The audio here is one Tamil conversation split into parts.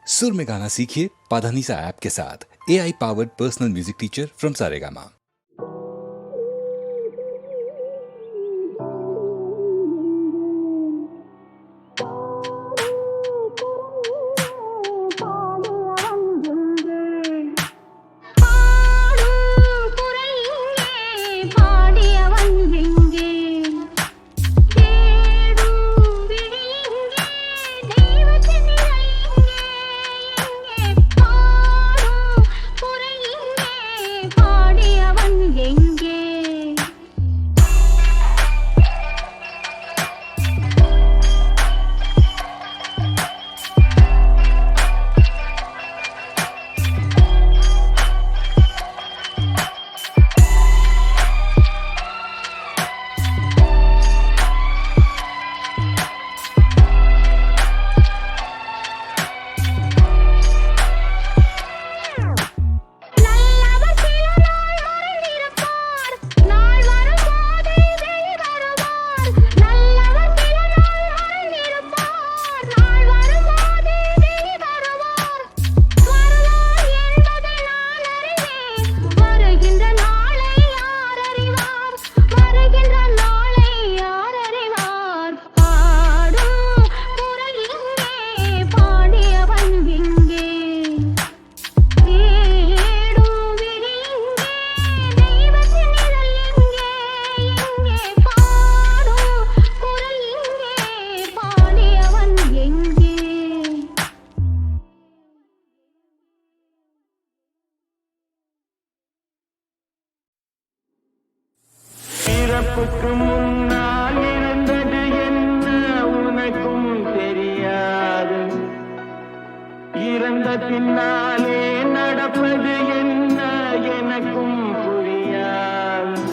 सुर में गाना सीखिए पाधानीसा ऐप के साथ। AI powered personal music teacher from Saregama. பிறப்புக்கு முன்னால் இருந்தது என்ன உனக்கும் தெரியாது, இறந்த பின்னாலே நடப்பது என்ன எனக்கும் புரியாது.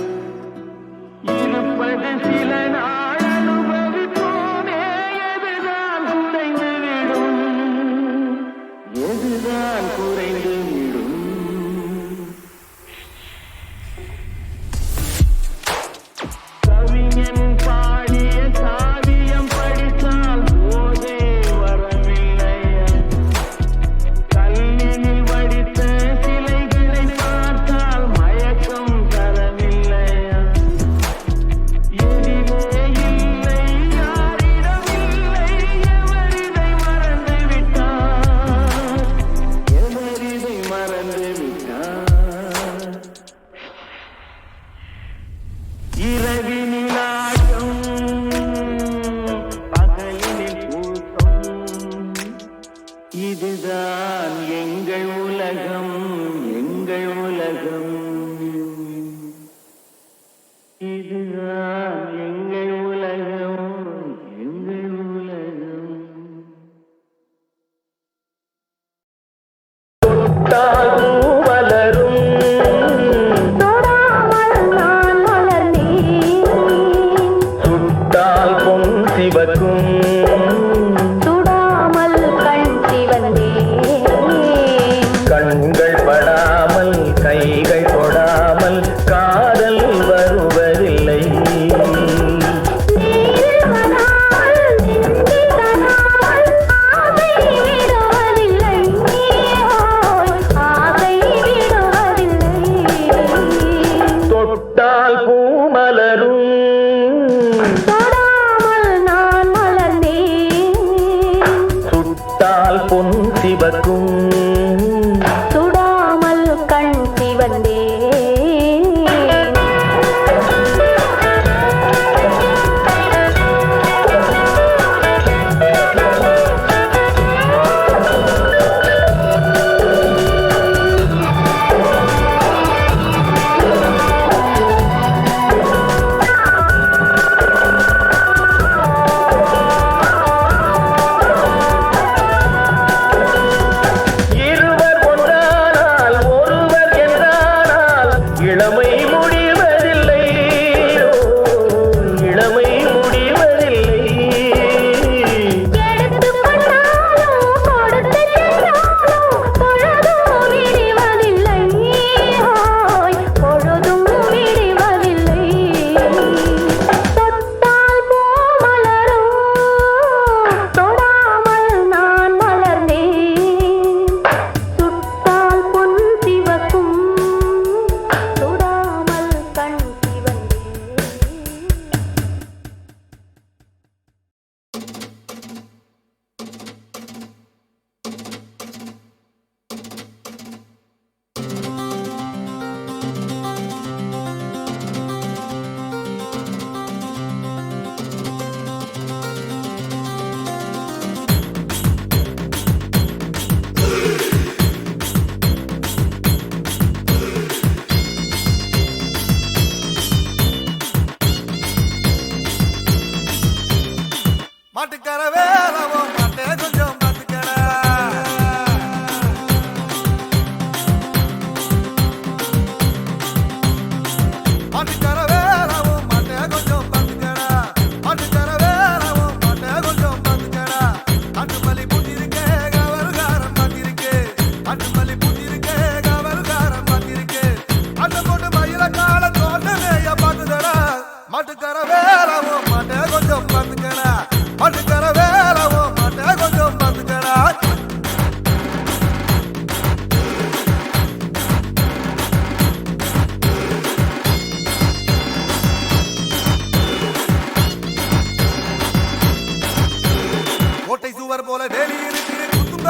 இருப்பது சில நாள் அனுபவிப்போமே, எதுதான் குறைந்துவிடும், எதுதான் குறைந்துவிடும். பாடிய காவியம் படித்தால் போதே வரவில்லையா, கல்லினில் வடித்த சிலைகளை பார்த்தால் மயக்கம் தரவில்லையா. எதிரே இல்லை, யாரிடம் இல்லை, எவரிதை மறந்து விட்டார், எவரிதை மறந்து விட்டார். இரவினில் ஆட்டம், பகலினில் கூட்டம், இதுதான் எங்கள் உலகம், எங்கள் உலகம், இதுதான் எங்கள் உலகம், எங்கள் உலகம். தொட்டால் வளரும், சுட்டால் பொன் சிவக்கும், சுடாமல் கண் சிவந்தேன், கண்கள் படாமல் கைகள் தொடாமல் காதல் வருவதில்லை. ஆசை விடுவதில்லை, ஆசை விடுவதில்லை. தொட்டால் பூமலரும், தொடாமல் நான் மலர்ந்தேன், சுட்டால் பொன் சிவக்கும், சுடாமல் கண் சிவந்தேன்.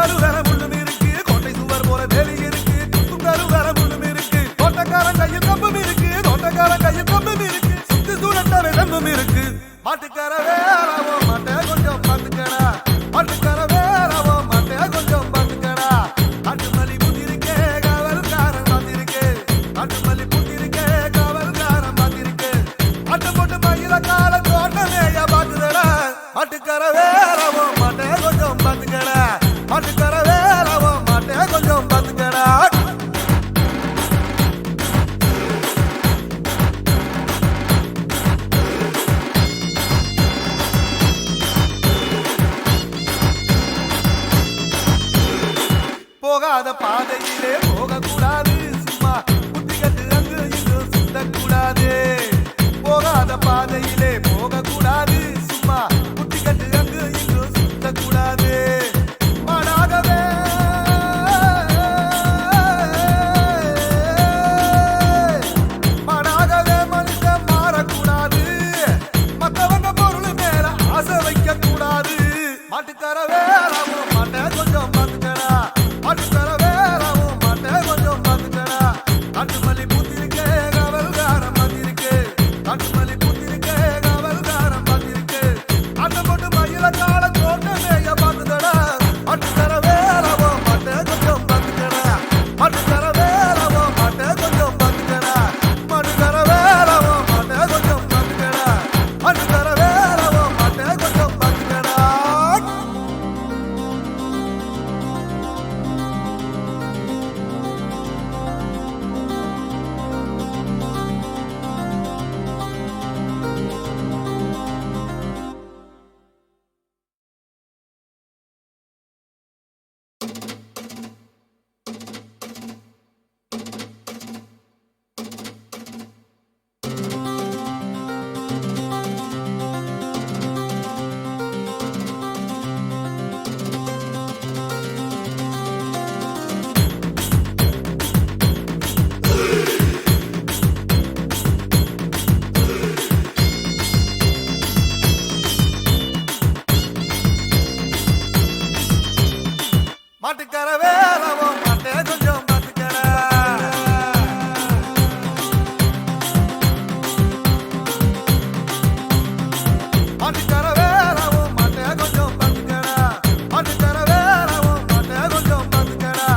குத்துங்காடு வேற முள்ளும் இருக்கு, கோட்டை சுவர் போல வேலி இருக்கு. குத்துங்காடு வேற முள்ளும் இருக்கு, தோட்டக்காரன் கையில் கம்பும் இருக்கு, தோட்டக்காரன் கையில் கம்பும் இருக்கு. சுத்தி சூழட்டாவே தம்பும் இருக்கு. மாட்டுக்கார வேறாவோ மாட்டே கொஞ்சம் பாத்துக்கடா, மாட்டுக்கார வேறாவோ மாட்டே கொஞ்சம் பாத்துக்கடா. காட்டுமல்லி பூத்திருக்கே காவல்காரன் மாத்திருக்கே, காட்டுமல்லி பூத்திருக்கே காவல்காரன் மாத்திருக்கே. ஆட்டம் போட்டு மயில கால தோட்டமேயா பாக்குதடா. மாட்டுக்கார வேறாவோ மாட்டே கொஞ்சம் பாத்துக்கடா, மாட்டுக்கார வேறாவோ மாட்டே கொஞ்சம் பாத்துக்கடா. போகாத பாதையிலே போகக்கூடாது, சும்மா புத்திகட்டு அங்கு இங்கு சுத்தக்கூடாது. போகாத பாதையிலே போகக்கூடாது, சும்மா புத்திகட்டு அங்கு இங்கு சுத்தக்கூடாது. மாடாகவே மாடாகவே மனுஷன் மாறக்கூடாது, மத்தவங்க பொருள் மேல ஆசை வைக்க கூடாது. மாட்டுக்கார வேறாவோ மாட்டே கொஞ்சம் பாத்துக்கடா, மாட்டுக்கார வேறாவோ மாட்டே கொஞ்சம் பாத்துக்கடா. காட்டுமல்லி பூத்திருக்கே காவல்காரன் மாத்திருக்கே, காட்டுமல்லி பூத்திருக்கே காவல்காரன் மாத்திருக்கே. ஆட்டம் போட்டு மயில கால தோட்டமேய பாத்துக்கடா. மாட்டுக்கார வேறாவோ மாட்டே கொஞ்சம் பாத்துக்கடா, மாட்டுக்கார வேறாவோ மாட்டே கொஞ்சம் பாத்துக்கடா, மாட்டுக்கார வேறாவோ மாட்டே கொஞ்சம் பாத்துக்கடா, மாட்டுக்கார வேறாவோ மாட்டே கொஞ்சம் பாத்துக்கடா. மாட்டுக்கார வேறாவோ மாட்டே கொஞ்சம் பாத்துக்கடா. மாட்டுக்கார வேறாவோ மாட்டே கொஞ்சம் பாத்துக்கடா, மாட்டுக்கார வேறாவோ மாட்டே கொஞ்சம் பாத்துக்கடா.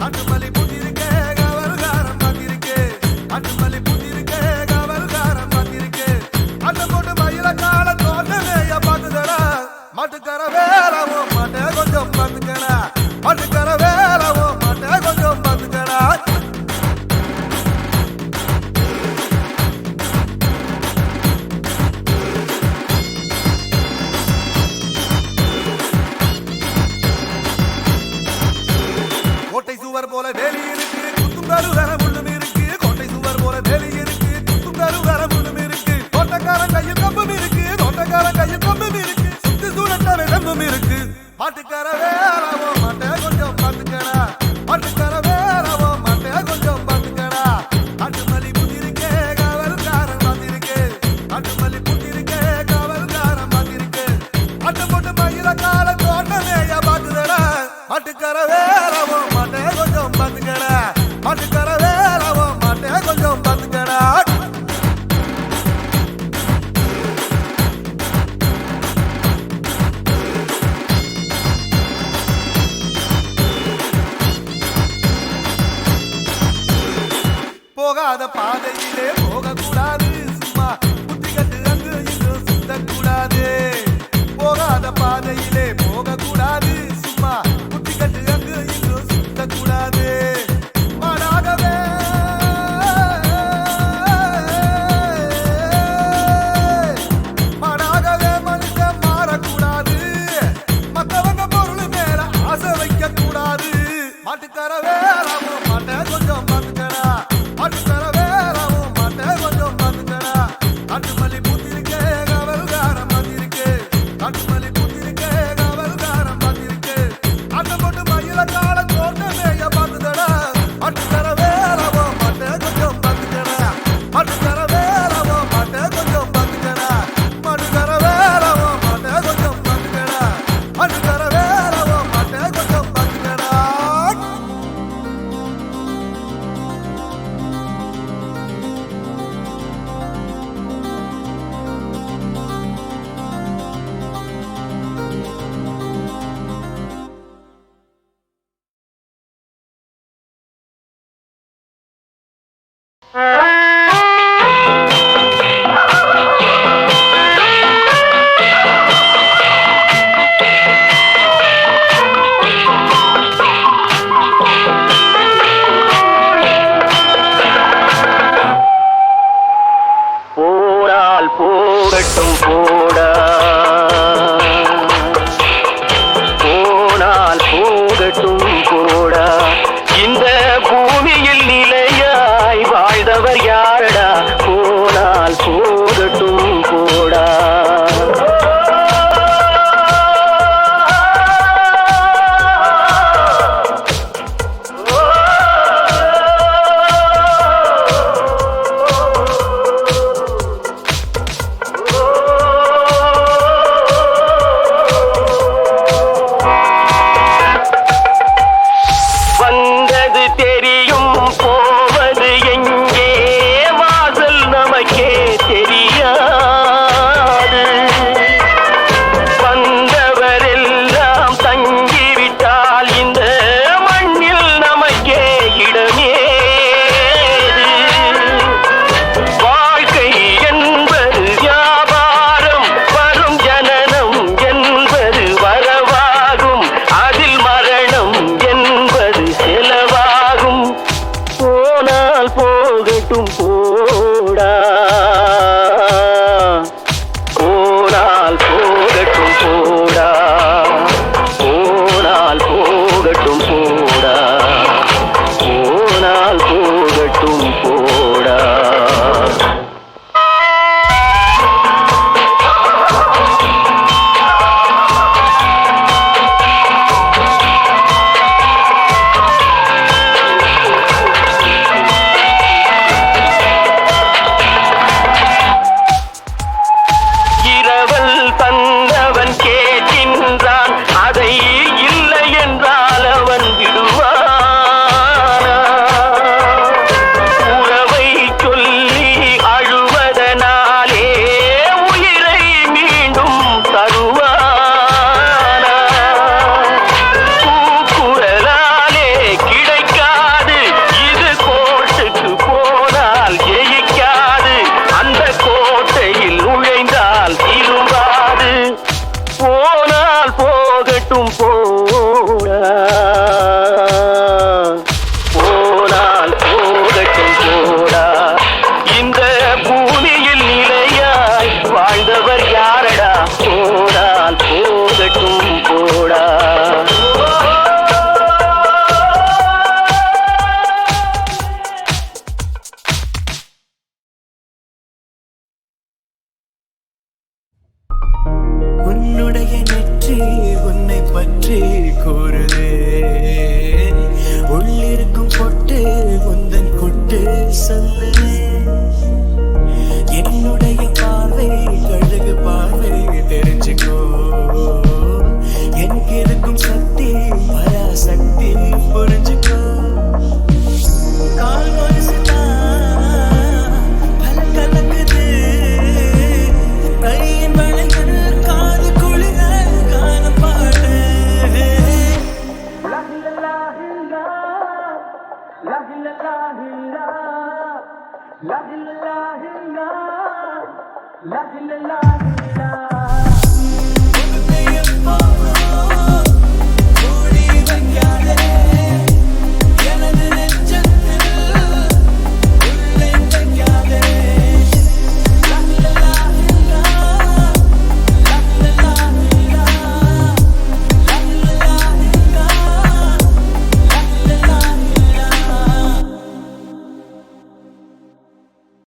காட்டுமல்லி பூத்திருக்கே காவல்காரன் மாத்திருக்கே, காட்டுமல்லி பூத்திருக்கே காவல்காரன் மாத்திருக்கே. ஆட்டம் போட்டு மயில கால தோட்டமேய பாக்குதடா. மாட்டுக்கார வேறாவோ மாட்டே கொஞ்சம் பாத்துக்கடா, மாட்டுக்கார வேறாவோ மாட்டே கொஞ்சம் பாத்துக்கடா. கோட்டை சுவர் போல வேலி இருக்கு, குத்துங்காடு வேற முள்ளும் இருக்கு, கோட்டை சுவர் போல வேலி இருக்கு, குத்துங்காடு வேற முள்ளும் இருக்கு. தோட்டக்காரன் கையில் கம்பும் இருக்கு, தோட்டக்காரன் கையில் கம்பும் இருக்கு. சுத்தி சூழட்டாவே தம்பும் இருக்கு. மாட்டுக்கார வேறாவோ மாட்டே கொஞ்சம் பாத்துக்கடா, மாட்டுக்கார வேறாவோ மாட்டே கொஞ்சம் பாத்துக்கடா. காட்டுமல்லி பூத்திருக்கே காவல்காரன் மாத்திருக்கே, காட்டுமல்லி பூத்திருக்கே காவல்காரன் மாத்திருக்கே. ஆட்டம் போட்டு மயில கால தோட்டமேய பாக்குதடா. மாட்டுக்கார வேறாவோ மாட்டே கொஞ்சம் பாத்துக்கடா, மாட்டுக்கார வேறாவோ மாட்டே கொஞ்சம் பாத்துக்கடா. போகாத பாதையிலே போகக்கூடாது, சும்மா புத்திகட்டு அங்கு இங்கு சுத்தக்கூடாது. போகாத பாதையிலே போகக்கூடாது, சும்மா புத்திகட்டு அங்கு இங்கு சுத்தக்கூடாது. மாடாகவே மாடாகவே மனுஷன் மாறக்கூடாது, மத்தவங்க பொருள் மேல ஆசை வைக்க கூடாது. மாட்டுக்கார வேறாவோ மாட்டே கொஞ்சம் பாத்துக்கடா, மாட்டுக்கார வேறாவோ போனால் போகட்டும் போடா, போனால் போகட்டும் போடா, இந்த பூமியில் நிலையாய் வாழ்ந்தவர் யாரடா, போனால் போகட்டும் போடா. வந்தது தெரியும் போவது எங்கே, வாசல் நமக்கே தெரியாது. வந்தவரெல்லாம் தங்கிவிட்டால் இந்த மண்ணில் நமக்கே இடமேது. வாழ்க்கை என்பது வியாபாரம், வரும் ஜனனம் என்பது வரவாகும், அதில் மரணம் என்பது செலவாகும். போனால் போகட்டும் போடா, போனால் போகட்டும் போடா, போனால் போகட்டும் போடா, போனால் போகட்டும் போடா. இரவல் தந்தவன் கேட்கின்றான், அதை இல்லை என்றால் அவன் விடுவானா? உறவை சொல்லி அழுவதனாலே உயிரை மீண்டும் தருவானா? கூக்குரலாலே கிடைக்காது, இது கோட்டுக்கு போனால் ஜெயிக்காது, அந்த கோட்டையில் நுழைந்தால் திரும்பாது. போனால் போகட்டும் போடா, போனால் போகட்டும் போடா, இந்த பூமியில் நிலையாய் வாழ்ந்தவர் யாரடா, போனால் போகட்டும் போடா. உன்னுடைய நெற்றி உன்னை பற்றி கூறுதே, உள்ளிருக்கும் பொட்டு உந்தன் கொட்டு சொல்லுதே. என்னுடைய பார்வை கழுகு பார்வை தெரிஞ்சுக்கோ, எனக்கு இருக்கும் சக்தி பராசக்தி புரிஞ்சுக்கோ. கால் கொலுசுதான் கலக் கலக்குது, கையின் வளைகள் காது குளிர கானம் பாடு. உன்னை எப்போ